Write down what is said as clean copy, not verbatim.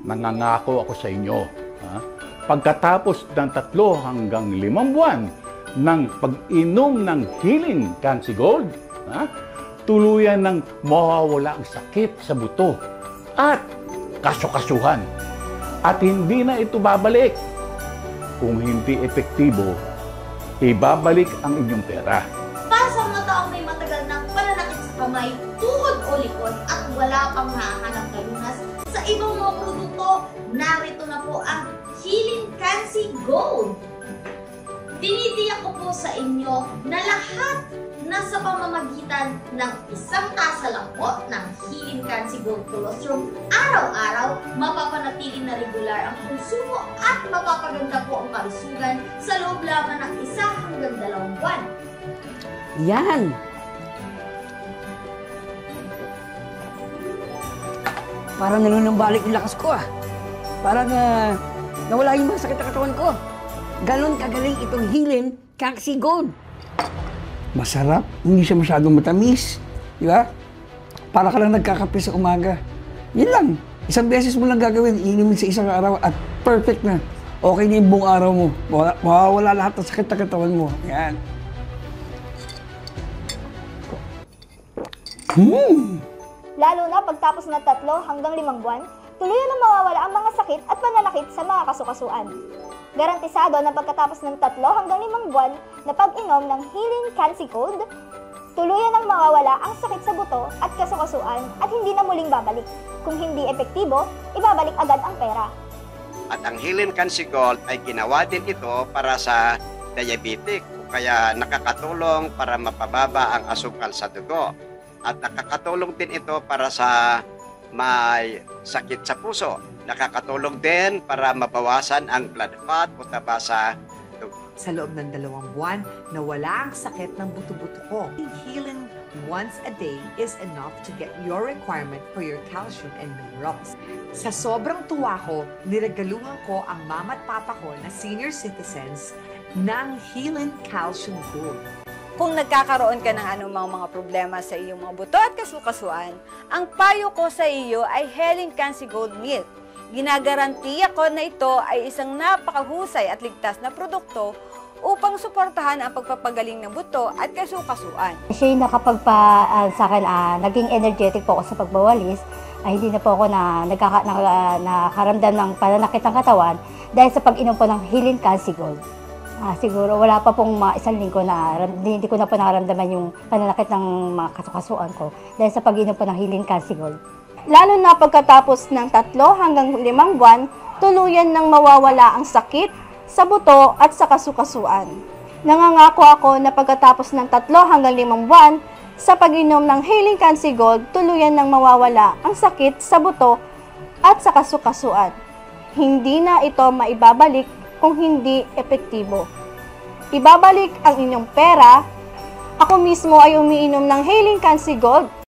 nangangako ako sa inyo, pagkatapos ng 3 hanggang 5 buwan ng pag-inom ng Healing Cancy Gold, tuluyan ng mawawala ang sakit sa buto at kasukasuhan. At hindi na ito babalik. Kung hindi epektibo, ibabalik ang inyong pera. Para sa mga taong may matagal ng pananakit sa kamay, tuhod o likod at wala pang nahanap na lunas sa ibang mga produkto, narito na po ang Healing Cancy Gold. Dinitiyak ko po sa inyo na lahat nasa pamamagitan ng isang tasa lang po ng Healing Cancy Gold Colostrum, araw-araw mapapanatili na regular ang konsumo at mapapaganda po ang kalusugan sa loob lamang ng 1 hanggang 2 buwan. Yan! Parang nanunumbalik yung lakas ko Parang nawala yung mga sakit na katawan ko. Ganon kagaling itong Healing Cancy Gold. Masarap, hindi siya masyadong matamis. Di ba? Para ka lang nagkakape sa umaga. Yan lang. 1 beses mo lang gagawin, iinumin sa 1 araw at perfect na. Okay na yung buong araw mo. Mawawala lahat ng sakit na katawan mo. Yan. Lalo na pagtapos ng 3 hanggang 5 buwan, tuluyan na mawawala ang mga sakit at pananakit sa mga kasukasuan. Garantisado na pagkatapos ng 3 hanggang 5 buwan na pag-inom ng Healing Cancy Gold, tuluyan nang mawawala ang sakit sa buto at kasukasuan at hindi na muling babalik. Kung hindi epektibo, ibabalik agad ang pera. At ang Healing Cancy Gold ay ginawa din ito para sa diabetic, kaya nakakatulong para mapababa ang asukal sa dugo. At nakakatulong din ito para sa may sakit sa puso. Nakakatulong din para mabawasan ang blood fat o taba sa dugo. Sa loob ng 2 buwan, nawala ang sakit ng buto-buto ko. Healing once a day is enough to get your requirement for your calcium and minerals. Sa sobrang tuwa ko, niregaluhan ko ang mama at papa ko na senior citizens ng Healing Calcium Gold. Kung nagkakaroon ka ng anumang mga problema sa iyong mga buto at kasukasuan, ang payo ko sa iyo ay Healing Cancy Gold Milk. Ginagarantiya ko na ito ay isang napakahusay at ligtas na produkto upang suportahan ang pagpapagaling ng buto at kasukasuan. Siya yung sa akin, naging energetic po ako sa pagbawalis. Hindi na po ako nakaramdam ng pananakit ng katawan dahil sa pag-inom po ng Healing Cancy Gold. Siguro wala pa pong mga 1 linggo na hindi ko na po nakaramdaman yung pananakit ng mga kasukasuan ko dahil sa pag-inom po ng Healing Cancy Gold. Lalo na pagkatapos ng 3 hanggang 5 buwan, tuluyan nang mawawala ang sakit sa buto at sa kasukasuan. Nangangako ako na pagkatapos ng 3 hanggang 5 buwan, sa pag-inom ng Healing Cancy Gold, tuluyan nang mawawala ang sakit sa buto at sa kasukasuan. Hindi na ito maibabalik kung hindi epektibo. Ibabalik ang inyong pera. Ako mismo ay umiinom ng Healing Cancy Gold